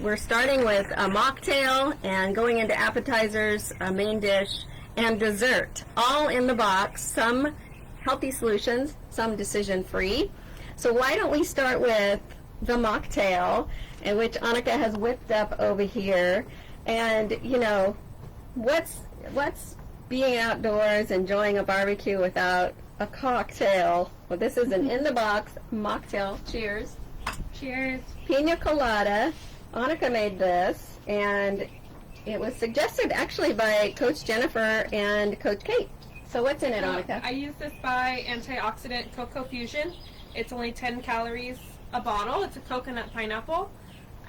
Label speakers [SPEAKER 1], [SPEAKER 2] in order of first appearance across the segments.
[SPEAKER 1] We're starting with a mocktail and going into appetizers, a main dish, and dessert, all in the box. Some healthy solutions, some decision-free. So why don't we start with the mocktail, in which Anneke has whipped up over here. And you know, what's being outdoors enjoying a barbecue without a cocktail? Well, this is an in-the-box mocktail. Cheers.
[SPEAKER 2] Cheers.
[SPEAKER 1] Pina colada. Anneke made this, and it was suggested actually by Coach Jennifer and Coach Kate. So what's in it, Anneke?
[SPEAKER 2] I use this by Antioxidant Cocoa Fusion. It's only 10 calories a bottle. It's a coconut pineapple.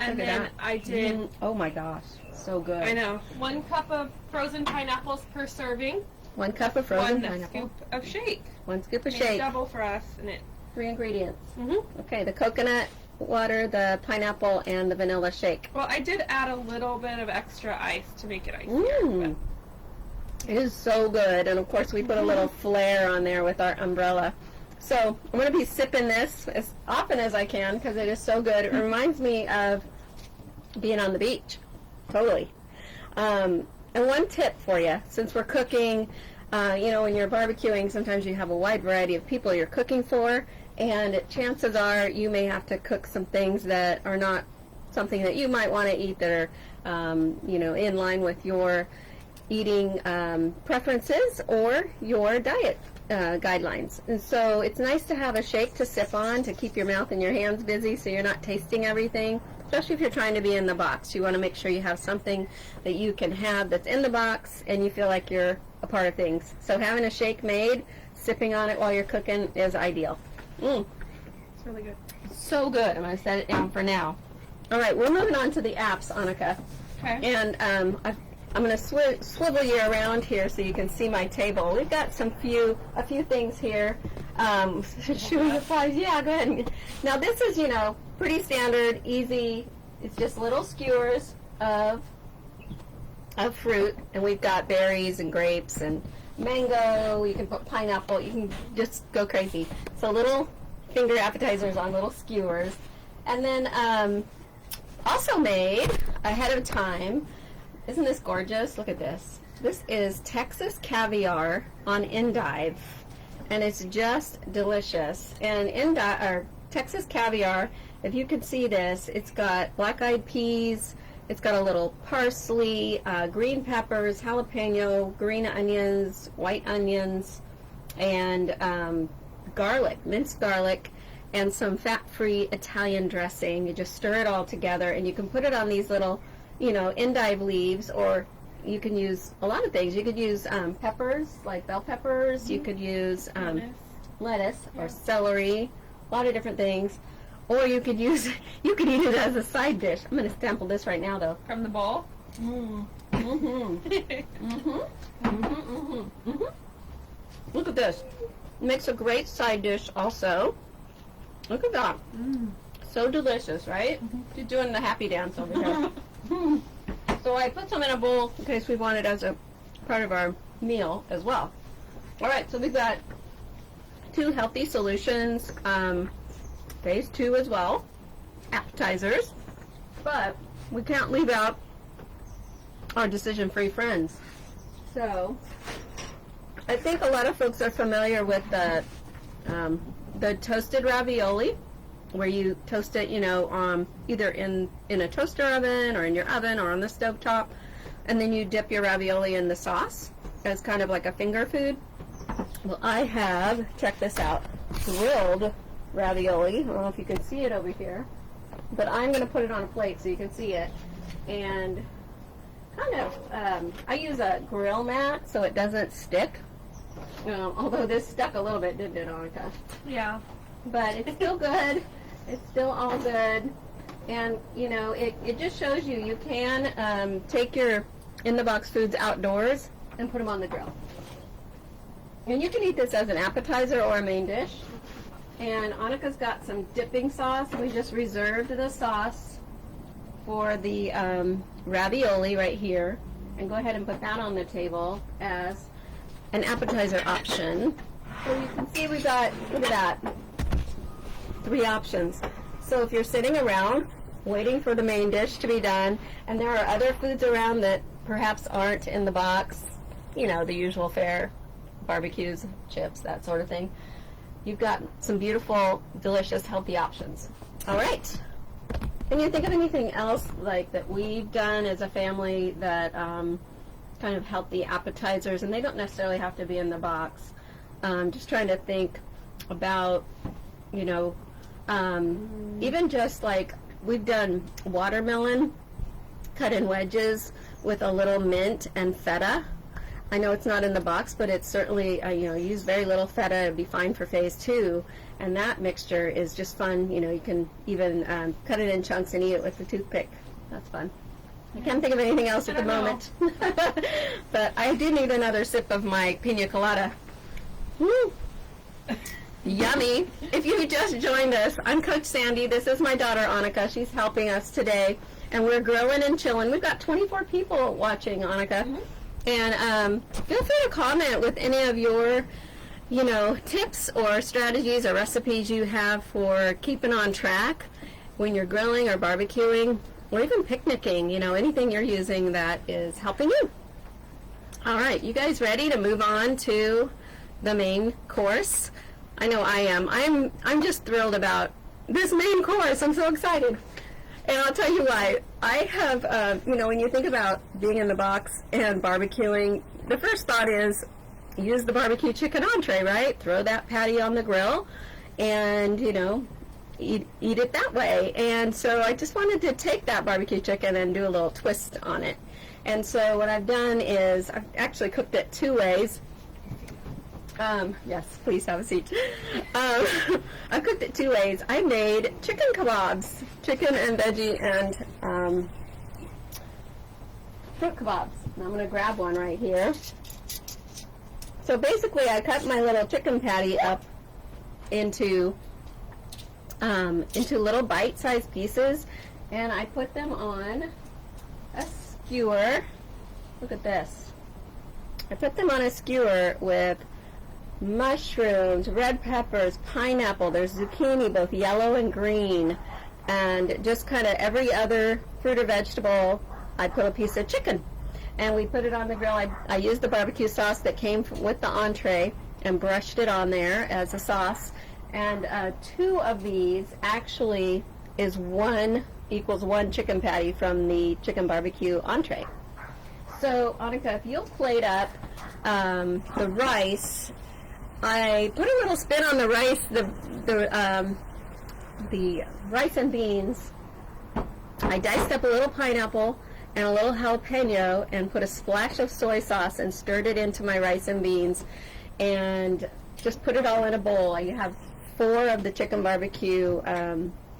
[SPEAKER 2] And then I did...
[SPEAKER 1] oh my gosh, so good.
[SPEAKER 2] I know. 1 cup of frozen pineapples per serving.
[SPEAKER 1] 1 cup of frozen
[SPEAKER 2] 1
[SPEAKER 1] pineapple.
[SPEAKER 2] scoop of shake.
[SPEAKER 1] 1 scoop of
[SPEAKER 2] Makes
[SPEAKER 1] shake.
[SPEAKER 2] double for us, and it...
[SPEAKER 1] 3 ingredients.
[SPEAKER 2] Mm-hmm.
[SPEAKER 1] Okay, the coconut water, the pineapple, and the vanilla shake.
[SPEAKER 2] Well, I did add a little bit of extra ice to make it icier.
[SPEAKER 1] It is so good, and of course we put a little flair on there with our umbrella. So I'm going to be sipping this as often as I can because it is so good. It reminds me of being on the beach. Totally. And one tip for you, since we're cooking, you know, when you're barbecuing, sometimes you have a wide variety of people you're cooking for, and chances are you may have to cook some things that are not something that you might want to eat that are, you know, in line with your eating preferences or your diet guidelines. And so it's nice to have a shake to sip on to keep your mouth and your hands busy so you're not tasting everything, especially if you're trying to be in the box. You want to make sure you have something that you can have that's in the box and you feel like you're a part of things. So having a shake made, sipping on it while you're cooking is ideal.
[SPEAKER 2] It's really good.
[SPEAKER 1] So good. I'm going to set it down for now. All right, we're moving on to the apps, Anneke.
[SPEAKER 2] Okay.
[SPEAKER 1] And I'm going to swivel you around here so you can see my table. We've got a few things here. Should we apply? Yeah, go ahead. Now this is, you know, pretty standard, easy. It's just little skewers of fruit, and we've got berries and grapes and mango. You can put pineapple. You can just go crazy. So little finger appetizers on little skewers, and then also made ahead of time. Isn't this gorgeous? Look at this. This is Texas caviar on endive, and it's just delicious. And Texas caviar, if you can see this, it's got black-eyed peas, it's got a little parsley, green peppers, jalapeno, green onions, white onions, and garlic, minced garlic, and some fat-free Italian dressing. You just stir it all together, and you can put it on these little, you know, endive leaves, or you can use a lot of things. You could use peppers, like bell peppers. You could use lettuce or celery, a lot of different things. Or you could eat it as a side dish. I'm going to sample this right now, though.
[SPEAKER 2] From the bowl?
[SPEAKER 1] Look at this. It makes a great side dish also. Look at that. So delicious, right? She's doing the happy dance over here. So I put some in a bowl in case we want it as a part of our meal as well. All right, so we've got 2 healthy solutions, phase 2 as well, appetizers, but we can't leave out our decision-free friends. So I think a lot of folks are familiar with the toasted ravioli, where you toast it, you know, either in a toaster oven or in your oven or on the stovetop, and then you dip your ravioli in the sauce as kind of like a finger food. Well, I have, check this out, grilled ravioli. I don't know if you can see it over here, but I'm going to put it on a plate so you can see it. And kind of, I use a grill mat so it doesn't stick. Although this stuck a little bit, didn't it, Anneke?
[SPEAKER 2] Yeah.
[SPEAKER 1] But it's still good. It's still all good. And, you know, it just shows you can take your in-the-box foods outdoors and put them on the grill. And you can eat this as an appetizer or a main dish. And Anneke's got some dipping sauce. We just reserved the sauce for the ravioli right here. And go ahead and put that on the table as an appetizer option. So you can see we've got, look at that, 3 options. So if you're sitting around waiting for the main dish to be done. And there are other foods around that perhaps aren't in the box, you know, the usual fare, barbecues, chips, that sort of thing. You've got some beautiful, delicious, healthy options. All right. Can you think of anything else like that we've done as a family that kind of help the appetizers? And they don't necessarily have to be in the box. Just trying to think about, you know, even just like we've done watermelon cut in wedges with a little mint and feta. I know it's not in the box, but it's certainly, you know, use very little feta. It'd be fine for phase 2. And that mixture is just fun. You know, you can even cut it in chunks and eat it with a toothpick. That's fun. I can't think of anything else at the moment. But I do need another sip of my pina colada. Woo! Yummy. If you just joined us, I'm Coach Sandi. This is my daughter, Anneke. She's helping us today. And we're grilling and chilling. We've got 24 people watching, Anneke. Mm-hmm. And feel free to comment with any of your, you know, tips or strategies or recipes you have for keeping on track when you're grilling or barbecuing or even picnicking, you know, anything you're using that is helping you. All right, you guys ready to move on to the main course? I know I am. I'm just thrilled about this main course. I'm so excited. And I'll tell you why. I have, you know, when you think about being in the box and barbecuing, the first thought is use the barbecue chicken entree, right? Throw that patty on the grill and, you know, eat it that way. And so I just wanted to take that barbecue chicken and do a little twist on it. And so what I've done is I've actually cooked it 2 ways. Yes, please have a seat. I cooked it 2 ways. I made chicken kebabs, chicken and veggie and fruit kebabs. And I'm going to grab one right here. So basically, I cut my little chicken patty up into little bite-sized pieces, and I put them on a skewer. Look at this. I put them on a skewer with mushrooms, red peppers, pineapple, there's zucchini, both yellow and green, and just kind of every other fruit or vegetable. I put a piece of chicken, and we put it on the grill. I used the barbecue sauce that came with the entree and brushed it on there as a sauce, and 2 of these actually equals 1 chicken patty from the chicken barbecue entree. So, Anneke, if you'll plate up the rice, I put a little spin on the rice, the rice and beans. I diced up a little pineapple and a little jalapeno and put a splash of soy sauce and stirred it into my rice and beans and just put it all in a bowl. I have 4 of the chicken barbecue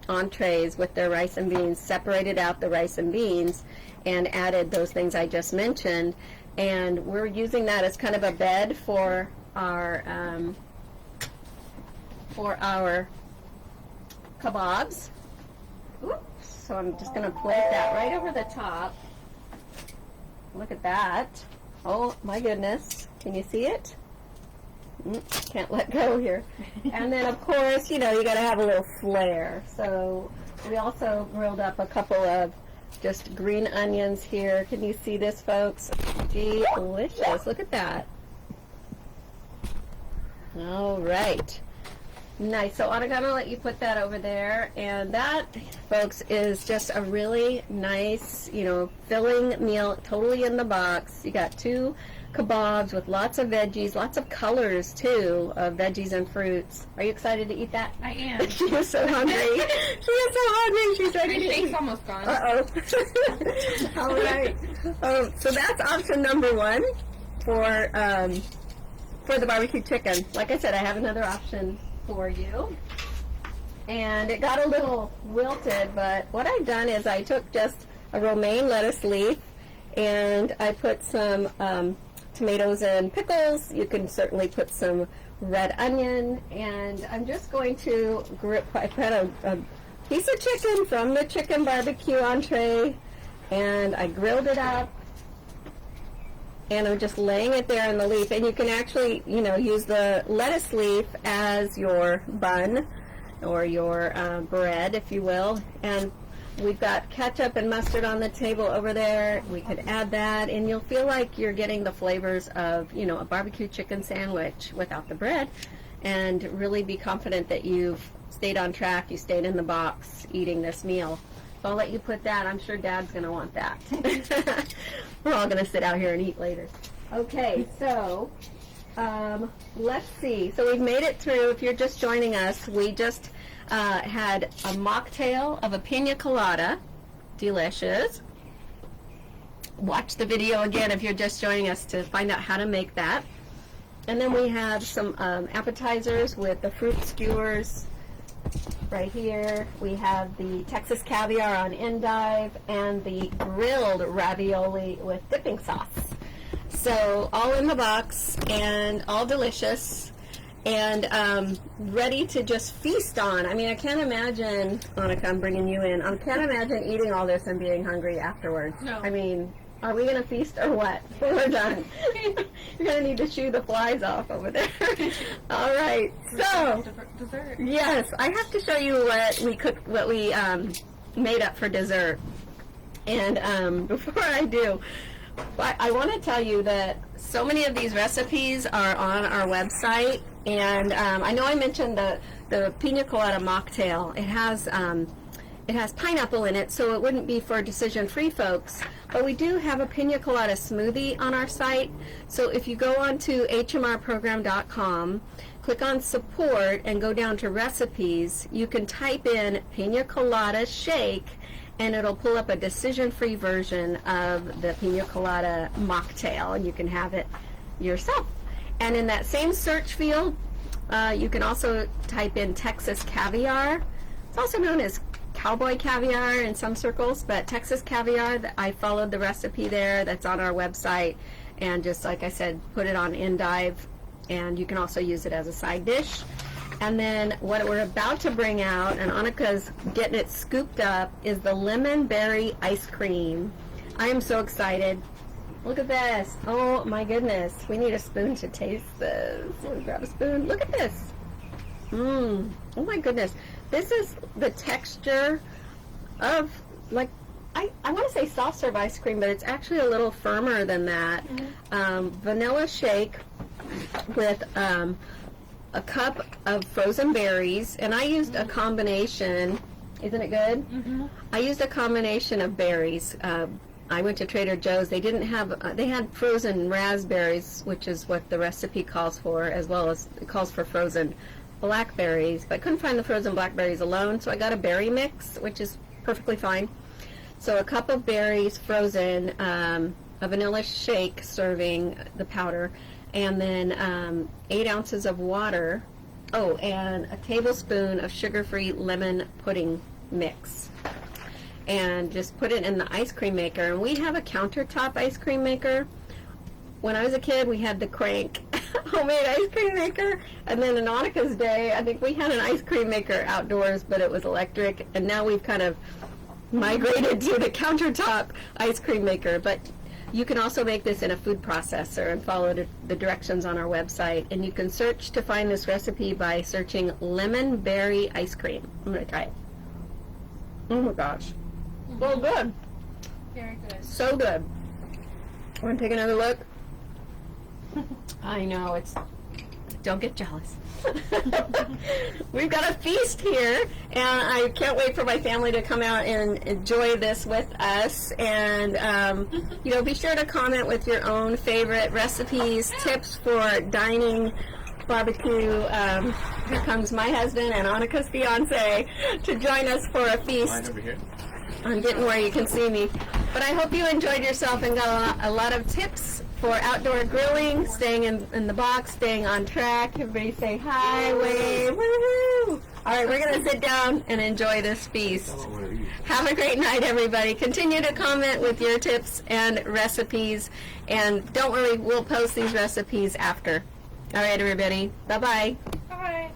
[SPEAKER 1] entrees with their rice and beans, separated out the rice and beans and added those things I just mentioned. And we're using that as kind of a bed for our kebabs. Oops. So I'm just going to plate that right over the top. Look at that. Oh my goodness. Can you see it? Can't let go here. And then of course, you know, you got to have a little flair. So we also grilled up a couple of just green onions here. Can you see this, folks? Delicious. Look at that. All right. Nice. So Anneke, I'm going to let you put that over there. And that, folks, is just a really nice, you know, filling meal, totally in the box. You got 2 kebabs with lots of veggies, lots of colors, too, of veggies and fruits. Are you excited to eat that?
[SPEAKER 2] I am.
[SPEAKER 1] She is so hungry. She is so hungry. She's ready to eat.
[SPEAKER 2] My shake's almost gone.
[SPEAKER 1] Uh-oh. All right. So that's option number 1 for the barbecue chicken. Like I said, I have another option for you. And it got a little wilted, but what I've done is I took just a romaine lettuce leaf and I put some tomatoes and pickles. You can certainly put some red onion, and I'm just going to I put a piece of chicken from the chicken barbecue entree and I grilled it up. And I'm just laying it there in the leaf. And you can actually, you know, use the lettuce leaf as your bun or your bread, if you will. And We've got ketchup and mustard on the table over there. We could add that, and you'll feel like you're getting the flavors of, you know, a barbecue chicken sandwich without the bread, and really be confident that you've stayed on track, you stayed in the box eating this meal. So I'll let you put that. I'm sure Dad's going to want that. We're all going to sit out here and eat later. Okay, so let's see. So we've made it through. If you're just joining us, we just had a mocktail of a pina colada. Delicious. Watch the video again if you're just joining us to find out how to make that. And then we have some appetizers with the fruit skewers right here. We have the Texas caviar on endive and the grilled ravioli with dipping sauce. So all in the box and all delicious and ready to just feast on. I mean, I can't imagine, Anneke, I'm bringing you in. I can't imagine eating all this and being hungry afterwards.
[SPEAKER 2] No.
[SPEAKER 1] I mean, are we going to feast or what? We're done. You're going to need to shoo the flies off over there. All right. So,
[SPEAKER 2] dessert.
[SPEAKER 1] Yes, I have to show you what we made up for dessert. And before I do, I want to tell you that so many of these recipes are on our website. And I know I mentioned the pina colada mocktail. It has pineapple in it, so it wouldn't be for decision-free folks. But we do have a pina colada smoothie on our site. So if you go on to hmrprogram.com, click on support, and go down to recipes, you can type in pina colada shake, and it'll pull up a decision-free version of the pina colada mocktail, and you can have it yourself. And in that same search field, you can also type in Texas caviar. It's also known as cowboy caviar in some circles, but Texas caviar, I followed the recipe there that's on our website, and just like I said, put it on endive, and you can also use it as a side dish. And then what we're about to bring out, and Annike's getting it scooped up, is the lemon berry ice cream. I am so excited. Look at this. Oh my goodness. We need a spoon to taste this. Let me grab a spoon. Look at this. Oh my goodness. This is the texture of, like, I want to say soft serve ice cream, but it's actually a little firmer than that. Vanilla shake with a cup of frozen berries, and I used a combination. Isn't it good? I used a combination of berries. I went to Trader Joe's. They didn't have, they had frozen raspberries, which is what the recipe calls for, as well as it calls for frozen blackberries, but I couldn't find the frozen blackberries alone, so I got a berry mix, which is perfectly fine. So a cup of berries frozen, a vanilla shake serving the powder, and then 8 ounces of water, and a tablespoon of sugar-free lemon pudding mix. And just put it in the ice cream maker. And we have a countertop ice cream maker. When I was a kid, we had the Crank homemade ice cream maker, and then in Annike's day, I think we had an ice cream maker outdoors, but it was electric, and now we've kind of migrated to the countertop ice cream maker. But you can also make this in a food processor and follow the directions on our website, and you can search to find this recipe by searching lemon berry ice cream. I'm going to try it. Oh my gosh. So good.
[SPEAKER 2] Very good.
[SPEAKER 1] So good. Want to take another look? I know, it's, don't get jealous. We've got a feast here, and I can't wait for my family to come out and enjoy this with us. And, you know, be sure to comment with your own favorite recipes, tips for dining, barbecue. Here comes my husband and Annike's fiance to join us for a feast.
[SPEAKER 3] Mine over here.
[SPEAKER 1] I'm getting where you can see me. But I hope you enjoyed yourself and got a lot of tips for outdoor grilling, staying in the box, staying on track. Everybody say hi, wave, woohoo! All right, we're going to sit down and enjoy this feast. Have a great night, everybody. Continue to comment with your tips and recipes. And don't worry, we'll post these recipes after. All right, everybody. Bye-bye.
[SPEAKER 2] Bye.